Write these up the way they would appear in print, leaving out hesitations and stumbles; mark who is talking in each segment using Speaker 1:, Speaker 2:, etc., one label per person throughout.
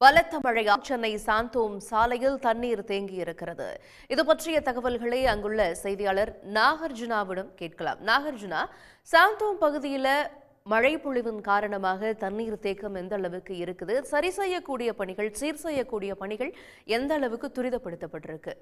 Speaker 1: பலத்த மழையால் சென்னை சாந்தோம் சாலையில் தண்ணீர் தேங்கியிருக்கிறது. இது பற்றிய தகவல்களை அங்குள்ள செய்தியாளர் நாகார்ஜுனாவிடம் கேட்கலாம். நாகார்ஜுனா, சாந்தோம் பகுதியில் மழை பொழிவின் காரணமாக தண்ணீர் தேக்கம் எந்த அளவுக்கு இருக்குது? சரி செய்யக்கூடிய பணிகள், சீர் செய்யக்கூடிய பணிகள் எந்த அளவுக்கு துரிதப்படுத்தப்பட்டிருக்கு?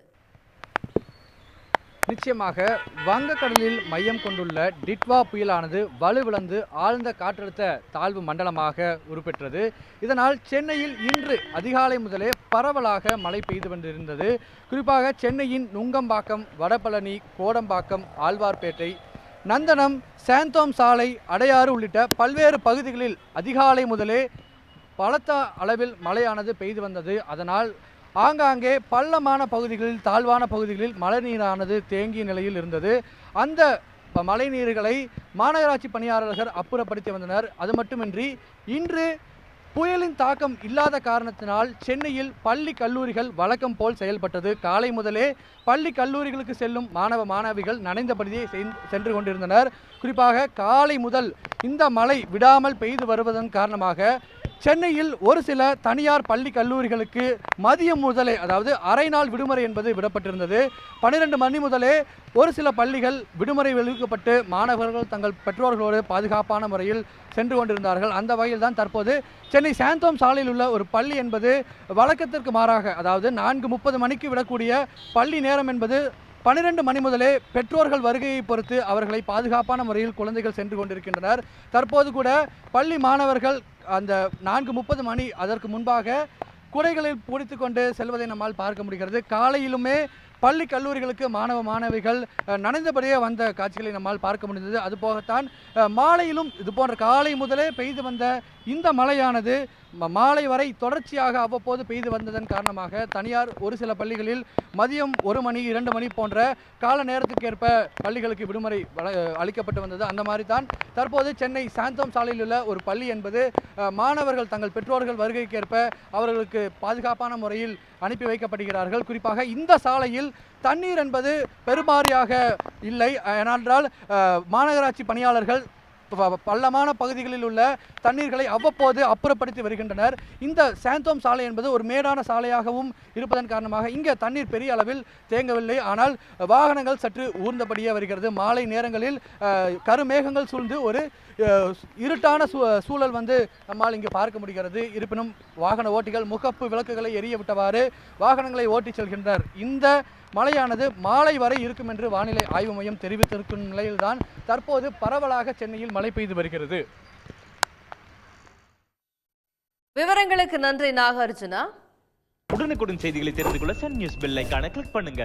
Speaker 2: நிச்சயமாக வங்கக்கடலில் மையம் கொண்டுள்ள டிட்வா புயலானது வலுவிழந்து ஆழ்ந்த காற்றழுத்த தாழ்வு மண்டலமாக உருப்பெற்றது. இதனால் சென்னையில் இன்று அதிகாலை முதலே பரவலாக மழை பெய்து கொண்டிருந்தது. குறிப்பாக சென்னையின் நுங்கம்பாக்கம், வடபழனி, கோடம்பாக்கம், ஆழ்வார்பேட்டை, நந்தனம், சாந்தோம் சாலை, அடையாறு உள்ளிட்ட பல்வேறு பகுதிகளில் அதிகாலை முதலே பலத்த அளவில் மழையானது பெய்து வந்தது. அதனால் ஆங்காங்கே பள்ளமான பகுதிகளில், தாழ்வான பகுதிகளில் மழைநீரானது தேங்கிய நிலையில் இருந்தது. அந்த மழைநீர்களை மாநகராட்சி பணியாளர்கள் அப்புறப்படுத்தி வந்தனர். அது மட்டுமின்றி இன்று புயலின் தாக்கம் இல்லாத காரணத்தினால் சென்னையில் பள்ளி கல்லூரிகள் வழக்கம் போல் செயல்பட்டது. காலை முதலே பள்ளி கல்லூரிகளுக்கு செல்லும் மாணவ மாணவிகள் நனைந்தபடியே சென்று கொண்டிருந்தனர். குறிப்பாக காலை முதல் இந்த மழை விடாமல் பெய்து வருவதன் காரணமாக சென்னையில் ஒரு சில தனியார் பள்ளி கல்லூரிகளுக்கு மதியம் முதலே, அதாவது அரை நாள் விடுமுறை என்பது விடப்பட்டிருந்தது. 12 மணி முதலே ஒரு சில பள்ளிகள் விடுமுறை விடுவிக்கப்பட்டு மாணவர்கள் தங்கள் பெற்றோர்களோடு பாதுகாப்பான முறையில் சென்று கொண்டிருந்தார்கள். அந்த வகையில் தான் தற்போது சென்னை சாந்தோம் சாலையில் உள்ள ஒரு பள்ளி என்பது வழக்கத்திற்கு மாறாக, அதாவது 4:30 மணிக்கு விடக்கூடிய பள்ளி நேரம் என்பது 12 மணி முதலே பெற்றோர்கள் வருகையை பொறுத்து அவர்களை பாதுகாப்பான முறையில் குழந்தைகள் சென்று கொண்டிருக்கின்றனர். தற்போது கூட பள்ளி மாணவர்கள் அந்த 4:30 மணி அதற்கு முன்பாக குடைகளில் பிடித்து கொண்டு செல்வதை நம்மால் பார்க்க முடிகிறது. காலையிலுமே பள்ளி கல்லூரிகளுக்கு மாணவ மாணவிகள் நனைந்தபடியே வந்த காட்சிகளை நம்மால் பார்க்க முடிந்தது. அதுபோகத்தான் மாலையிலும் இதுபோன்ற காலை முதலே பெய்து வந்த இந்த மழையானது மாலை வரை தொடர்ச்சியாக அவ்வப்போது பெய்து வந்ததன் காரணமாக தனியார் ஒரு சில பள்ளிகளில் மதியம் 1 மணி 2 மணி போன்ற கால நேரத்துக்கேற்ப பள்ளிகளுக்கு விடுமுறை அளிக்கப்பட்டு வந்தது. அந்த மாதிரி தான் தற்போது சென்னை சாந்தோம் சாலையில் உள்ள ஒரு பள்ளி என்பது மாணவர்கள் தங்கள் பெற்றோர்கள் வருகைக்கேற்ப அவர்களுக்கு பாதுகாப்பான முறையில் அனுப்பி வைக்கப்படுகிறார்கள். குறிப்பாக இந்த சாலையில் தண்ணீர் என்பது பெருமாறியாக இல்லை. ஏனென்றால் மாநகராட்சி பணியாளர்கள் பள்ளமான பகுதிகளில் உள்ள தண்ணீர்களை அவ்வப்போது அப்புறப்படுத்தி வருகின்றனர். இந்த சாந்தோம் சாலை என்பது ஒரு மேடான சாலையாகவும் இருப்பதன் காரணமாக இங்கே தண்ணீர் பெரிய அளவில் தேங்கவில்லை. ஆனால் வாகனங்கள் சற்று ஊர்ந்தபடியே வருகிறது. மாலை நேரங்களில் கருமேகங்கள் சூழ்ந்து ஒரு இருட்டான சூழல் நம்மால் இங்கே பார்க்க முடிகிறது. இருப்பினும் வாகன ஓட்டிகள் முகப்பு விளக்குகளை எரிய விட்டவாறு வாகனங்களை ஓட்டி செல்கின்றனர். இந்த மழையானது மாலை வரை இருக்கும் என்று வானிலை ஆய்வு மையம் தெரிவித்திருக்கும் நிலையில்தான் தற்போது பரவலாக சென்னையில் மழை பெய்து வருகிறது.
Speaker 1: விவரங்களுக்கு நன்றி நாகார்ஜுனா.
Speaker 3: உடனுக்குடன் செய்திகளை தெரிந்து கொள்ள சன் நியூஸ் பெல் ஐகானை கிளிக் பண்ணுங்க.